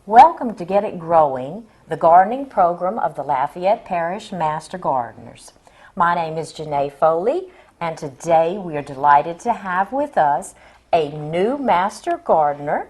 Welcome to Get It Growing, the gardening program of the Lafayette Parish Master Gardeners. My name is Janae Foley, and today we are delighted to have with us a new Master Gardener,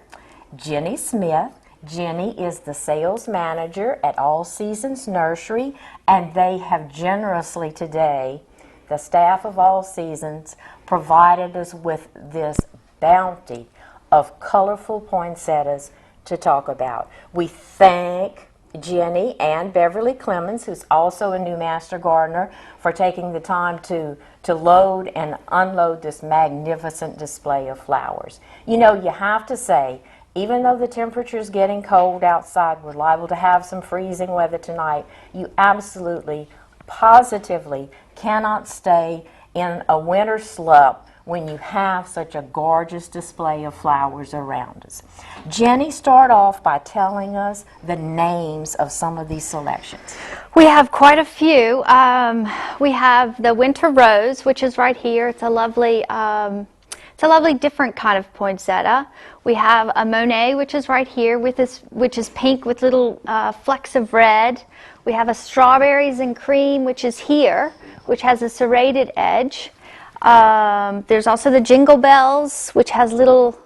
Jenny Smith. Jenny is the sales manager at All Seasons Nursery, and they have generously today, the staff of All Seasons, provided us with this bounty of colorful poinsettias to talk about. We thank Jenny and Beverly Clemens, who's also a new Master Gardener, for taking the time to load and unload this magnificent display of flowers. You know, you have to say, even though the temperature is getting cold outside, we're liable to have some freezing weather tonight, you absolutely, positively cannot stay in a winter slump when you have such a gorgeous display of flowers around us. Jenny, start off by telling us the names of some of these selections. We have quite a few. We have the winter rose, which is right here. It's a lovely different kind of poinsettia. We have a Monet, which is right here, which is pink with little flecks of red. We have a strawberries and cream, which is here, which has a serrated edge. There's also the Jingle Bells, which has little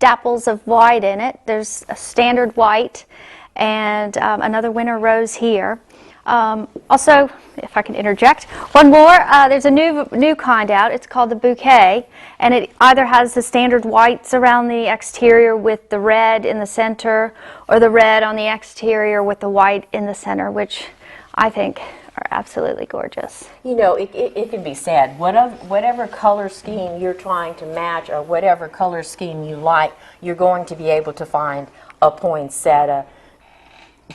dapples of white in it. There's a standard white and another winter rose here. Also, if I can interject, one more, there's a new kind out. It's called the Bouquet, and it either has the standard whites around the exterior with the red in the center, or the red on the exterior with the white in the center, which I think are absolutely gorgeous. You know, it can be said, whatever color scheme you're trying to match or whatever color scheme you like, you're going to be able to find a poinsettia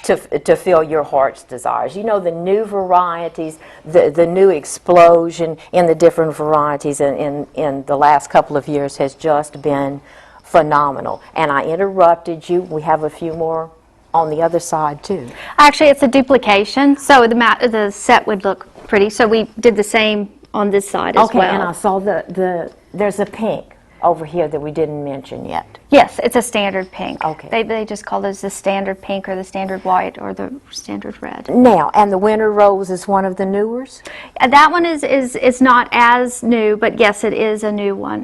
to fill your heart's desires. You know, the new varieties, the new explosion in the different varieties in the last couple of years has just been phenomenal. And I interrupted you. We have a few more on the other side too. Actually, it's a duplication, so the set would look pretty. So we did the same on this side as well. Okay, and I saw there's a pink over here that we didn't mention yet. Yes, it's a standard pink. Okay. They just call those the standard pink or the standard white or the standard red. Now, and the winter rose is one of the newers? That one is not as new, but yes, it is a new one.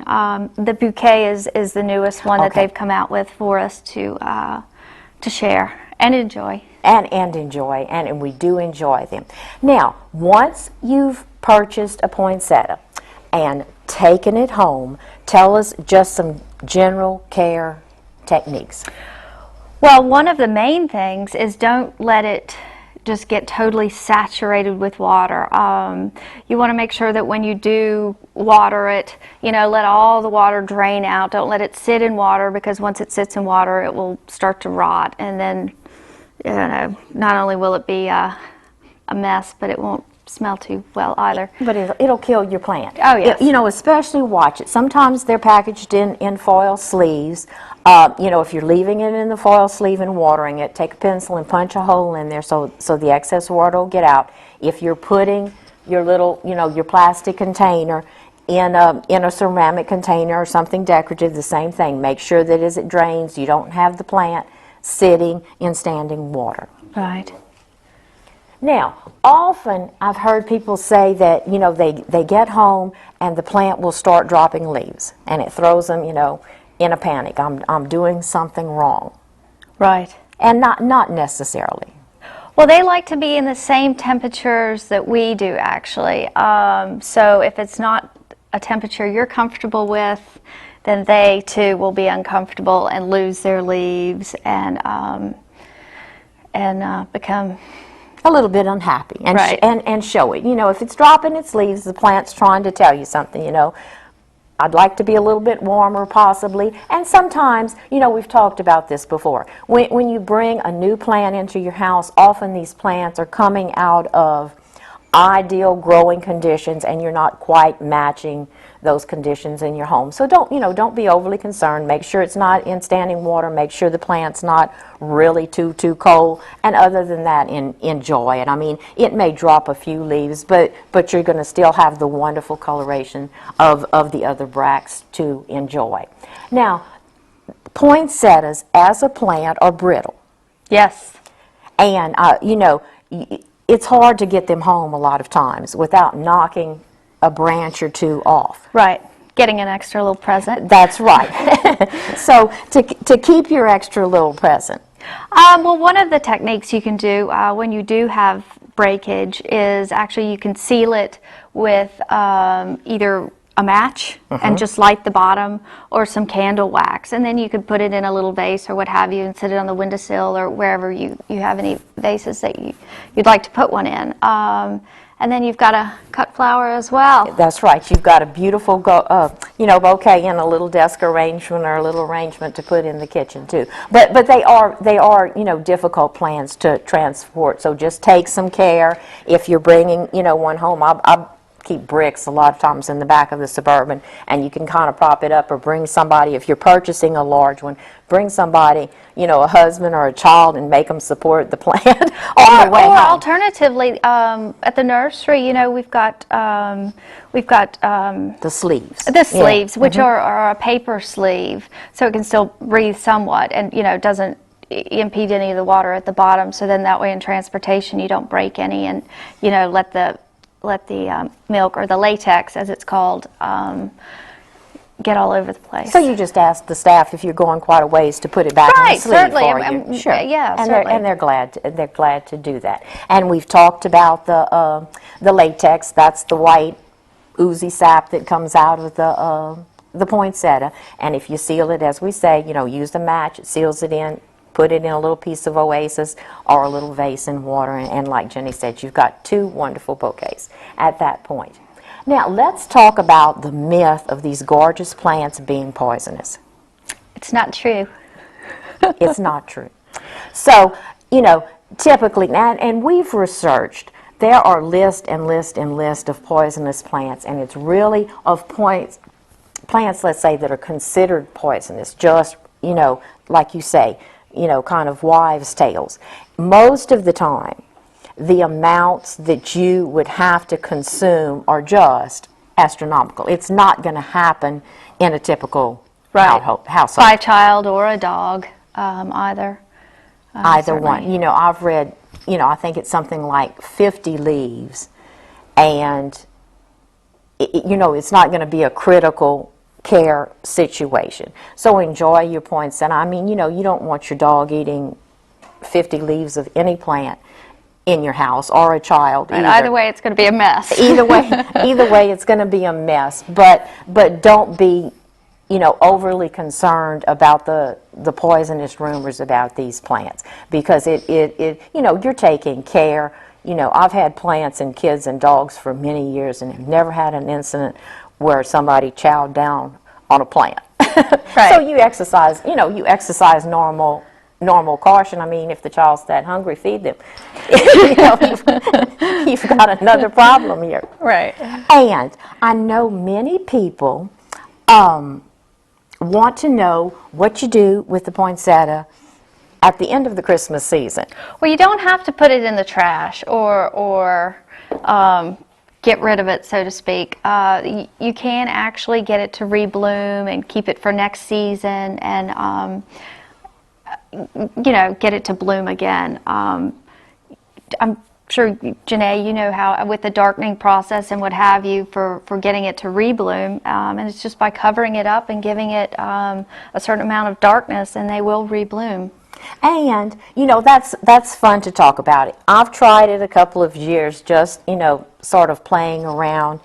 The Bouquet is the newest one that they've come out with for us to share and enjoy. And enjoy, and we do enjoy them. Now, once you've purchased a poinsettia and taken it home, tell us just some general care techniques. Well, one of the main things is don't let it just get totally saturated with water. You want to make sure that when you do water it, you know, let all the water drain out. Don't let it sit in water, because once it sits in water, it will start to rot, and then, you know, not only will it be a mess, but it won't smell too well either. But it'll kill your plant. Oh, yes. You know, especially watch it. Sometimes they're packaged in foil sleeves. You know, if you're leaving it in the foil sleeve and watering it, take a pencil and punch a hole in there so the excess water will get out. If you're putting your little, you know, your plastic container in a ceramic container or something decorative, the same thing. Make sure that as it drains, you don't have the plant sitting in standing water. Right. Now, often I've heard people say that, you know, they get home and the plant will start dropping leaves, and it throws them, you know, in a panic. I'm doing something wrong. Right. And not necessarily. Well, they like to be in the same temperatures that we do, actually. So if it's not a temperature you're comfortable with, then they too will be uncomfortable and lose their leaves and become a little bit unhappy, and right. and show it. You know, if it's dropping its leaves, the plant's trying to tell you something, you know. I'd like to be a little bit warmer, possibly. And sometimes, you know, we've talked about this before. When you bring a new plant into your house, often these plants are coming out of ideal growing conditions, and you're not quite matching those conditions in your home. So don't be overly concerned. Make sure it's not in standing water. Make sure the plant's not really too cold. And other than that, enjoy it. I mean, it may drop a few leaves, but you're going to still have the wonderful coloration of the other bracts to enjoy. Now, poinsettias as a plant are brittle. Yes. And, it's hard to get them home a lot of times without knocking a branch or two off. Right. Getting an extra little present. That's right. So to keep your extra little present. Well, one of the techniques you can do when you do have breakage is actually you can seal it with either a match and just light the bottom, or some candle wax, and then you could put it in a little vase or what have you and sit it on the windowsill or wherever you have any vases that you'd like to put one in. And then you've got a cut flower as well. That's right. You've got a beautiful bouquet in a little desk arrangement or a little arrangement to put in the kitchen too. But they are difficult plants to transport. So just take some care if you're bringing one home. I keep bricks a lot of times in the back of the Suburban, and you can kind of prop it up, or bring somebody, if you're purchasing a large one, bring somebody, a husband or a child, and make them support the plant on the way home. Or alternatively, at the nursery, we've got the sleeves. The sleeves, which are a paper sleeve, so it can still breathe somewhat, and doesn't impede any of the water at the bottom. So then that way in transportation you don't break any, and let the milk, or the latex as it's called, get all over the place. So you just ask the staff, if you're going quite a ways, to put it back in the sleeve certainly. for you. Sure. Yeah, and certainly. they're glad to do that. And we've talked about the latex. That's the white oozy sap that comes out of the poinsettia. And if you seal it, as we say, use the match. It seals it in. Put it in a little piece of oasis or a little vase in water, and like Jenny said, you've got two wonderful bouquets at that point. Now, let's talk about the myth of these gorgeous plants being poisonous. It's not true. It's not true. So, typically, and we've researched, there are list and list and list of poisonous plants, and it's really of plants, let's say, that are considered poisonous, just, like you say, kind of wives' tales. Most of the time, the amounts that you would have to consume are just astronomical. It's not going to happen in a typical household. By a child or a dog, either. Either Certainly. one. I've read, I think it's something like 50 leaves, and, it's not going to be a critical care situation. So enjoy your poinsettia. I mean, you don't want your dog eating 50 leaves of any plant in your house, or a child. And either way, it's going to be a mess. either way, it's going to be a mess. But don't be, overly concerned about the poisonous rumors about these plants, because you're taking care. I've had plants and kids and dogs for many years, and have never had an incident where somebody chowed down on a plant. Right. So you exercise normal caution. I mean, if the child's that hungry, feed them. You've got another problem here. Right. And I know many people want to know what you do with the poinsettia at the end of the Christmas season. Well, you don't have to put it in the trash or get rid of it, so to speak. You can actually get it to rebloom and keep it for next season, and get it to bloom again. I'm sure, Janae, how with the darkening process and what have you for getting it to rebloom, and it's just by covering it up and giving it a certain amount of darkness, and they will rebloom. And, that's fun to talk about it. I've tried it a couple of years, just, sort of playing around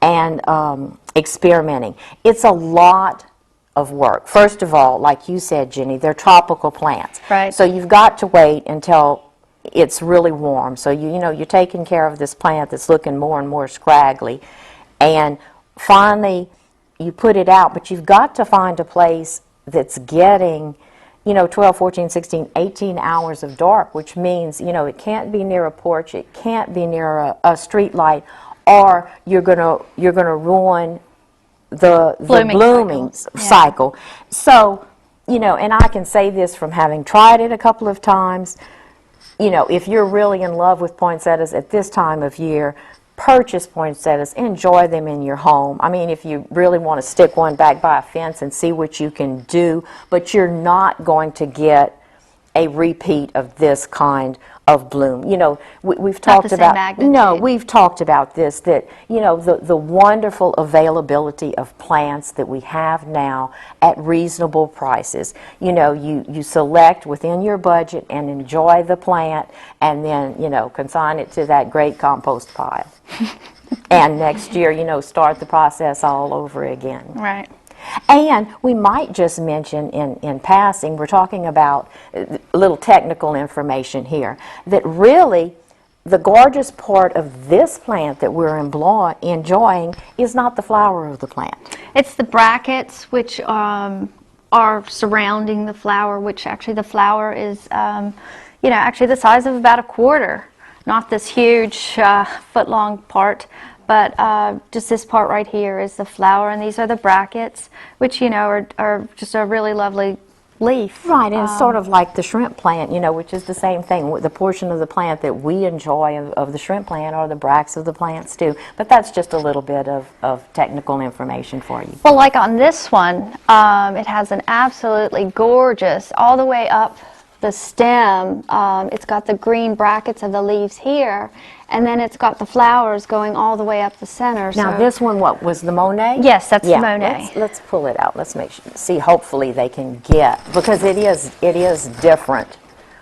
and experimenting. It's a lot of work. First of all, like you said, Jenny, they're tropical plants. Right. So you've got to wait until it's really warm. So you're taking care of this plant that's looking more and more scraggly, and finally you put it out, but you've got to find a place that's getting 12, 14, 16, 18 hours of dark, which means, it can't be near a porch, it can't be near a street light, or you're gonna ruin the blooming cycle. So, and I can say this from having tried it a couple of times, if you're really in love with poinsettias at this time of year, purchase poinsettias, enjoy them in your home. I mean, if you really want to stick one back by a fence and see what you can do, but you're not going to get a repeat of this kind of bloom. You know, we've Not talked the same about magnitude. no, we've talked about this, that you know the wonderful availability of plants that we have now at reasonable prices. You know, you select within your budget and enjoy the plant, and then you know consign it to that great compost pile. And next year, you know, start the process all over again. Right. And we might just mention in passing, we're talking about a little technical information here, that really the gorgeous part of this plant that we're enjoying is not the flower of the plant. It's the brackets which are surrounding the flower, which actually the flower is, you know, actually the size of about a quarter. Not this huge foot-long part, but just this part right here is the flower, and these are the brackets, which, you know, are just a really lovely leaf. Right, and it's sort of like the shrimp plant, you know, which is the same thing. The portion of the plant that we enjoy of the shrimp plant are the bracts of the plants too. But that's just a little bit of technical information for you. Well, like on this one, it has an absolutely gorgeous, all the way up the stem, it's got the green brackets of the leaves here, and then it's got the flowers going all the way up the center. Now so this one, what, was the Monet? yes, that's the Yeah, Monet. let's pull it out. Let's make sure, see, hopefully they can get, because it is different,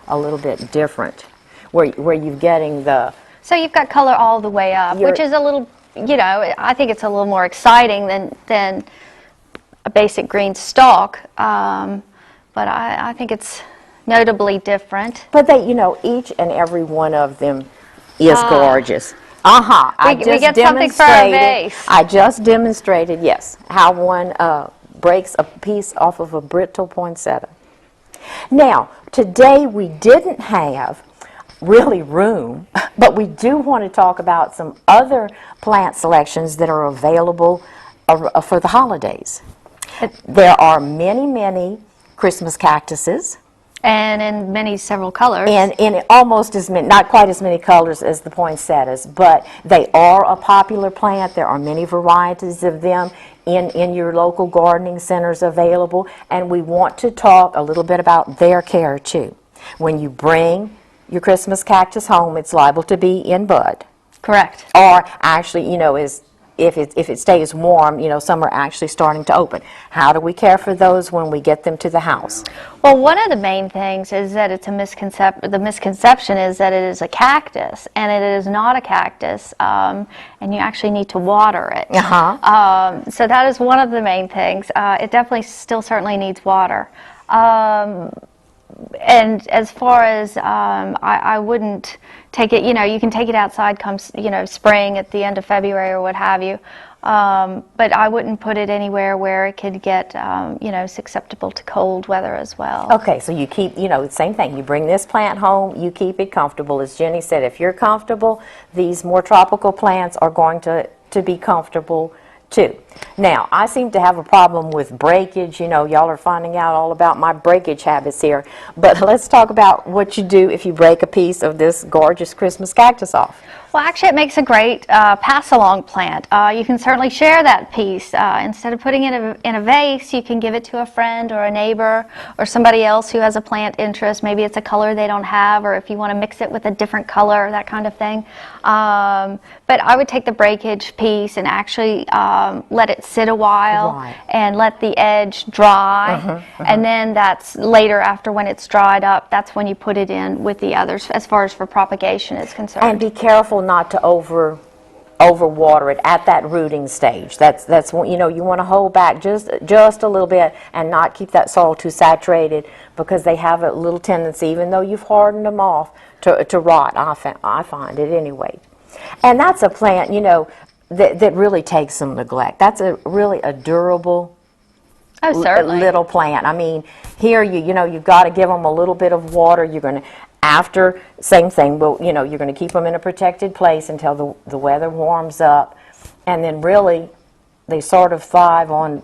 a little bit different, where you're getting the, So you've got color all the way up, which is a little, you know, I think it's a little more exciting than a basic green stalk, but I think it's notably different. but they, you know, each and every one of them is gorgeous. I We just get something for our demonstrated. vase. I just demonstrated, yes, how one breaks a piece off of a brittle poinsettia. Now, today we didn't have really room, but we do want to talk about some other plant selections that are available for the holidays. There are many Christmas cactuses. And in several colors. And in almost as many, not quite as many colors as the poinsettias, but they are a popular plant. There are many varieties of them in your local gardening centers available, and we want to talk a little bit about their care too. When you bring your Christmas cactus home, it's liable to be in bud. Correct. Or actually, you know, if it stays warm, you know, some are actually starting to open. How do we care for those when we get them to the house? Well, one of the main things is that it's the misconception is that it is a cactus, and it is not a cactus, and you actually need to water it. So that is one of the main things. It definitely still certainly needs water. And as far as I wouldn't take it, you know, you can take it outside come, you know, spring at the end of February or what have you, but I wouldn't put it anywhere where it could get, you know, susceptible to cold weather as well. Okay, so you keep, you know, the same thing. You bring this plant home, you keep it comfortable. As Jenny said, if you're comfortable, these more tropical plants are going to be comfortable too. Now, I seem to have a problem with breakage. You know, y'all are finding out all about my breakage habits here. But let's talk about what you do if you break a piece of this gorgeous Christmas cactus off. Well, actually, it makes a great pass-along plant. You can certainly share that piece. Instead of putting it in a vase, you can give it to a friend or a neighbor or somebody else who has a plant interest. Maybe it's a color they don't have, or if you want to mix it with a different color, that kind of thing. But I would take the breakage piece and actually let it sit a while and let the edge dry. And then that's later, after when it's dried up, that's when you put it in with the others as far as for propagation is concerned. And be careful not to overwater it at that rooting stage. That's what, you know, you want to hold back just a little bit and not keep that soil too saturated, because they have a little tendency, even though you've hardened them off, to rot. I find it anyway. And that's a plant, you know, that really takes some neglect. That's really a durable little plant. I mean, here you know you've got to give them a little bit of water. You're going to, after, same thing, but you know, you're going to keep them in a protected place until the weather warms up, and then really they sort of thrive on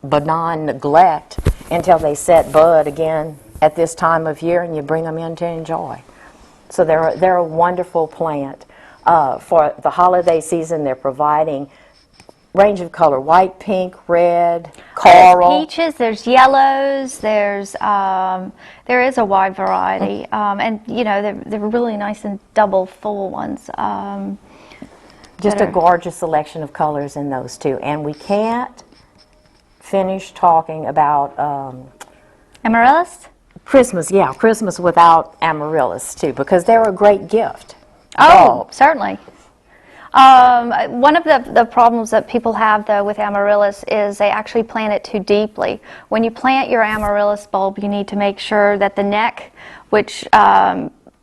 benign neglect until they set bud again at this time of year, and you bring them in to enjoy. So they're a wonderful plant. For the holiday season, they're providing range of color, white, pink, red, coral. There's peaches, there's yellows, there is a wide variety, and you know they're really nice and double full ones. Just a gorgeous selection of colors in those two, and we can't finish talking about Amaryllis? Christmas. Yeah, Christmas without amaryllis too, because they're a great gift. Oh, certainly. One of the problems that people have, though, with amaryllis is they actually plant it too deeply. When you plant your amaryllis bulb, you need to make sure that the neck, which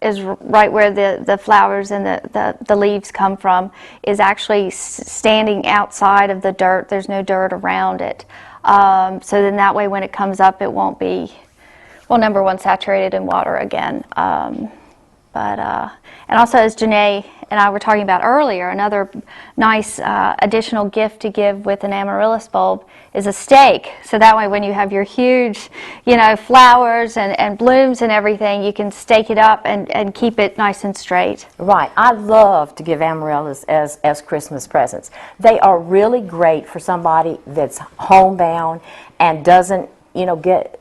is right where the flowers and the leaves come from, is actually standing outside of the dirt. There's no dirt around it. So then that way when it comes up, it won't be, well, number one, saturated in water again. And also, as Janae and I were talking about earlier, another nice additional gift to give with an amaryllis bulb is a stake. So that way when you have your huge, you know, flowers and blooms and everything, you can stake it up and keep it nice and straight. Right. I love to give amaryllis as Christmas presents. They are really great for somebody that's homebound and doesn't, you know, get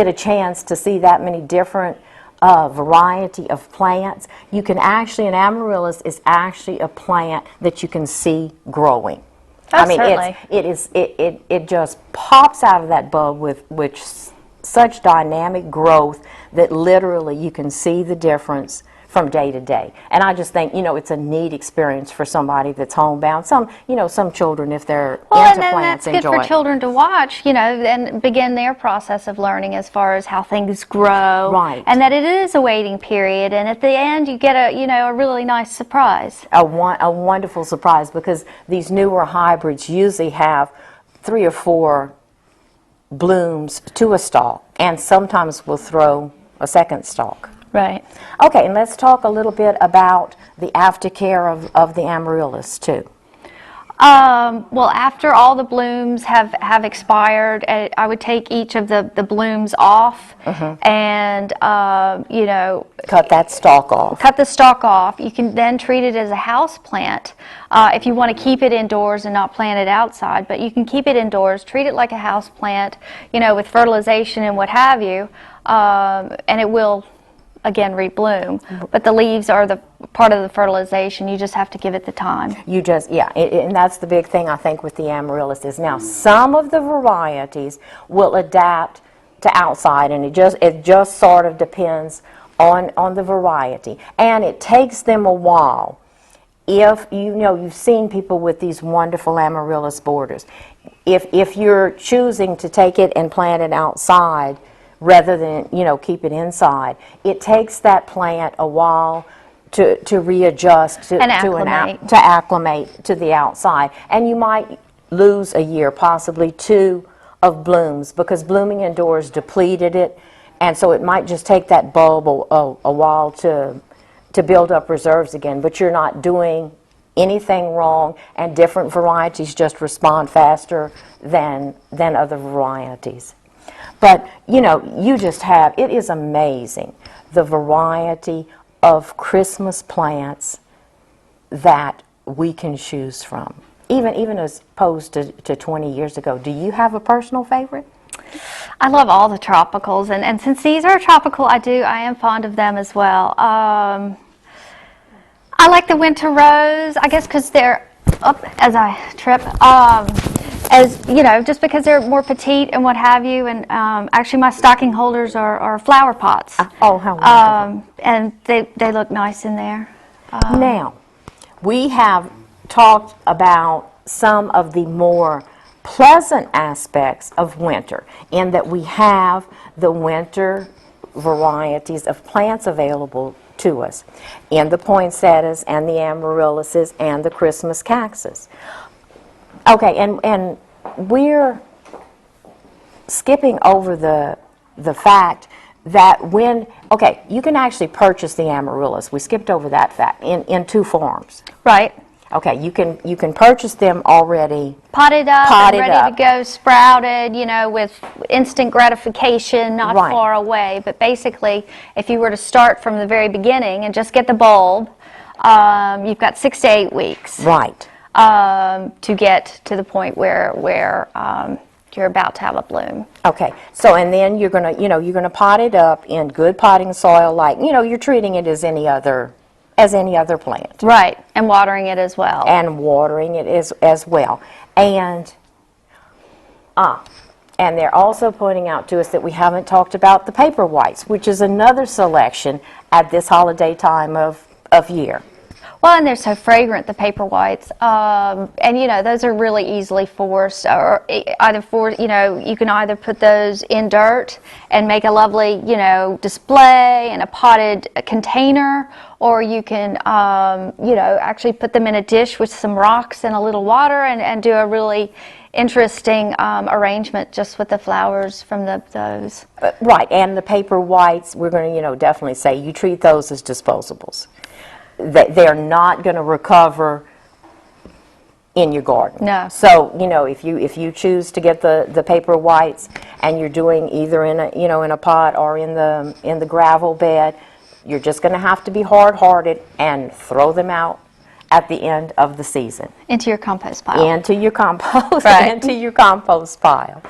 a chance to see that many different variety of plants. You can actually, an amaryllis is actually a plant that you can see growing. Oh, I mean, certainly. it just pops out of that bulb with such dynamic growth that literally you can see the difference from day to day. And I just think, you know, it's a neat experience for somebody that's homebound. Some children, if they're into Well, and then plants, that's good enjoy for it. children to watch, you know, and begin their process of learning as far as how things grow. Right. And that it is a waiting period, and at the end you get a really nice surprise. A wonderful surprise, because these newer hybrids usually have 3 or 4 blooms to a stalk, and sometimes will throw a second stalk. Right. Okay, and let's talk a little bit about the aftercare of the amaryllis too. Well, after all the blooms have expired, I would take each of the blooms off and, you know, Cut that stalk off. cut the stalk off. You can then treat it as a house plant if you want to keep it indoors and not plant it outside. But you can keep it indoors, treat it like a house plant, you know, with fertilization and what have you, and it will again rebloom. But the leaves are the part of the fertilization. You just have to give it the time. You just, yeah, and that's the big thing I think with the amaryllis is now some of the varieties will adapt to outside, and it just sort of depends on the variety, and it takes them a while. If you know, you've seen people with these wonderful amaryllis borders. If you're choosing to take it and plant it outside rather than, you know, keep it inside, it takes that plant a while to readjust to acclimate to the outside, and you might lose a year, possibly 2 of blooms, because blooming indoors depleted it, and so it might just take that bulb a while to build up reserves again. But you're not doing anything wrong, and different varieties just respond faster than other varieties. But, you know, you just have, it is amazing the variety of Christmas plants that we can choose from, even as opposed to 20 years ago. Do you have a personal favorite? I love all the tropicals, and since these are tropical, I am fond of them as well. I like the winter rose, I guess because they're up as I trip. As you know, just because they're more petite and what have you, and actually my stocking holders are flower pots. Oh, how wonderful. And they look nice in there. Now, we have talked about some of the more pleasant aspects of winter, in that we have the winter varieties of plants available to us, in the poinsettias and the amaryllises and the Christmas cactus. Okay, and we're skipping over the fact that okay, you can actually purchase the amaryllis. We skipped over that fact in 2 forms. Right. Okay, you can purchase them already Potted up and ready to go, sprouted, you know, with instant gratification, not Right. far away. But basically, if you were to start from the very beginning and just get the bulb, you've got 6 to 8 weeks. Right. to get to the point where you're about to have a bloom. Okay, so and then you're gonna pot it up in good potting soil, like you're treating it as any other plant. Right, and watering it as well. And watering it as well. And they're also pointing out to us that we haven't talked about the paper whites, which is another selection at this holiday time of year. Well, and they're so fragrant, the paper whites, and those are really easily forced, or you can either put those in dirt and make a lovely, display in a potted container, or you can, actually put them in a dish with some rocks and a little water, and do a really interesting arrangement just with the flowers from those. Right, and the paper whites, we're going to, definitely say you treat those as disposables. They're not going to recover in your garden. No. So if you choose to get the paper whites and you're doing either in a pot or in the gravel bed, you're just going to have to be hard-hearted and throw them out at the end of the season. Into your compost pile. Into your compost. Right. Into your compost pile.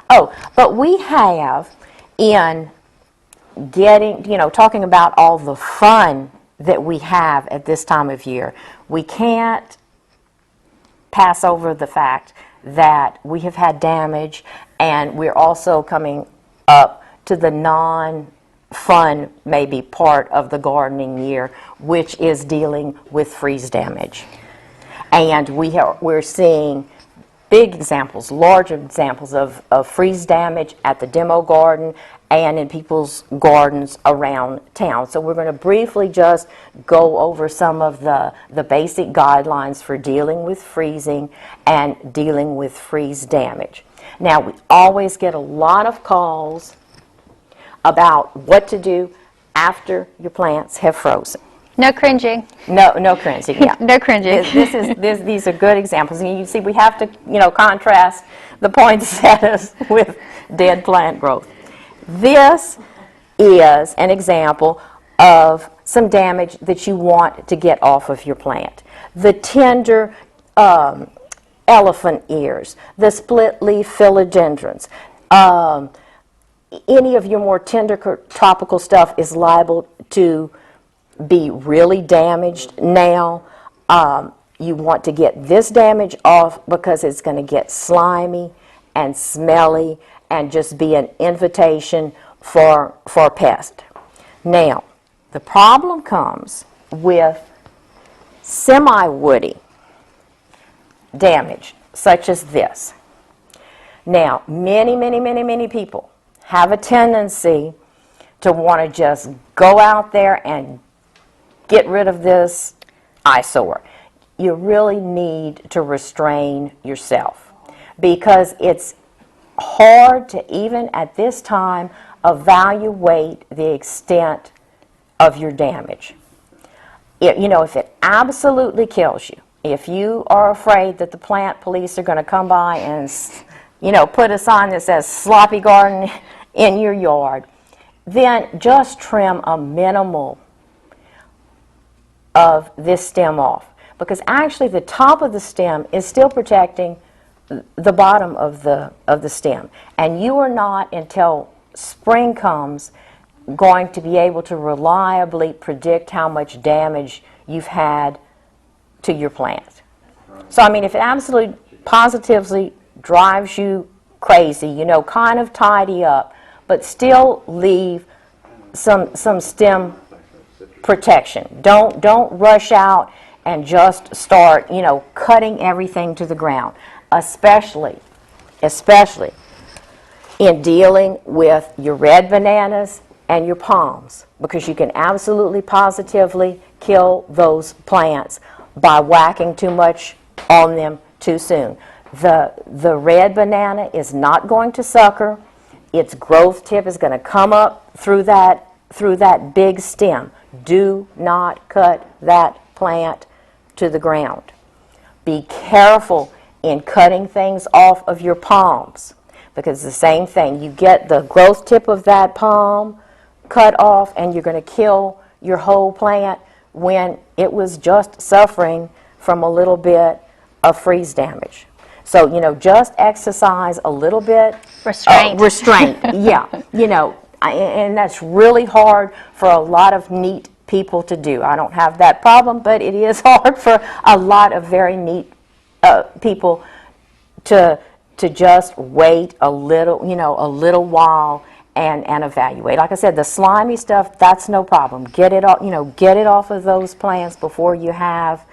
Oh, but we have in getting talking about all the fun that we have at this time of year, we can't pass over the fact that we have had damage, and we're also coming up to the non-fun maybe part of the gardening year, which is dealing with freeze damage. And we're seeing big examples, large examples of freeze damage at the demo garden and in people's gardens around town. So we're going to briefly just go over some of the basic guidelines for dealing with freezing and dealing with freeze damage. Now, we always get a lot of calls about what to do after your plants have frozen. No cringing. No cringing, yeah. No cringing. These are good examples. And you see, we have to, contrast the poinsettias with dead plant growth. This is an example of some damage that you want to get off of your plant. The tender elephant ears, the split-leaf philodendrons, any of your more tender tropical stuff is liable to be really damaged now. You want to get this damage off because it's going to get slimy and smelly and just be an invitation for pest. Now, the problem comes with semi-woody damage, such as this. Now, many people have a tendency to want to just go out there and get rid of this eyesore. You really need to restrain yourself because it's hard to, even at this time, evaluate the extent of your damage. If it absolutely kills you, if you are afraid that the plant police are going to come by and put a sign that says sloppy garden in your yard, then just trim a minimal of this stem off, because actually the top of the stem is still protecting the bottom of the stem, and you are not, until spring comes, going to be able to reliably predict how much damage you've had to your plant. So I mean, if it absolutely positively drives you crazy, kind of tidy up, but still leave some stem protection. Don't rush out and just start, cutting everything to the ground, especially in dealing with your red bananas and your palms, because you can absolutely positively kill those plants by whacking too much on them too soon. The red banana is not going to sucker. Its growth tip is going to come up through that big stem. Do not cut that plant to the ground. Be careful in cutting things off of your palms, because the same thing, you get the growth tip of that palm cut off and you're going to kill your whole plant when it was just suffering from a little bit of freeze damage. So, just exercise a little bit. Restraint. Restraint, yeah. And that's really hard for a lot of neat people to do. I don't have that problem, but it is hard for a lot of very neat people to just wait a little while and evaluate. Like I said, the slimy stuff, that's no problem. Get it off of those plants before you have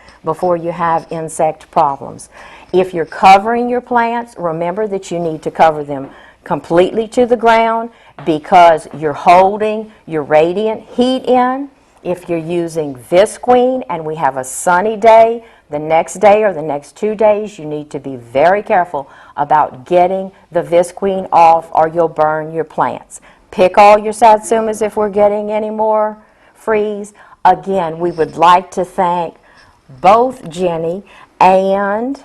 insect problems. If you're covering your plants, remember that you need to cover them completely to the ground because you're holding your radiant heat in. If you're using visqueen and we have a sunny day, the next day or the next 2 days, you need to be very careful about getting the visqueen off or you'll burn your plants. Pick all your satsumas if we're getting any more freeze. Again, we would like to thank both Jenny and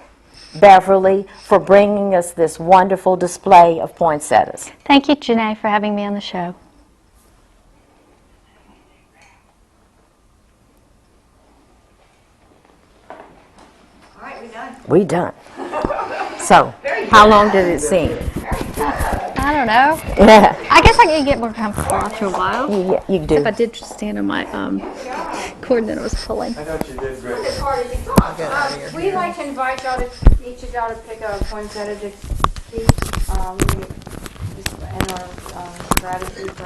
Beverly for bringing us this wonderful display of poinsettias. Thank you, Janae, for having me on the show. All right, we're done. We done. So, how long did it seem? I don't know. Yeah, I guess I can get more comfortable after a while. you do. If I did just stand on my cord that I was pulling. I thought you did great. As hard as you talk. We'd like to invite y'all each of y'all to pick a poinsettia to speak, and our gratitude for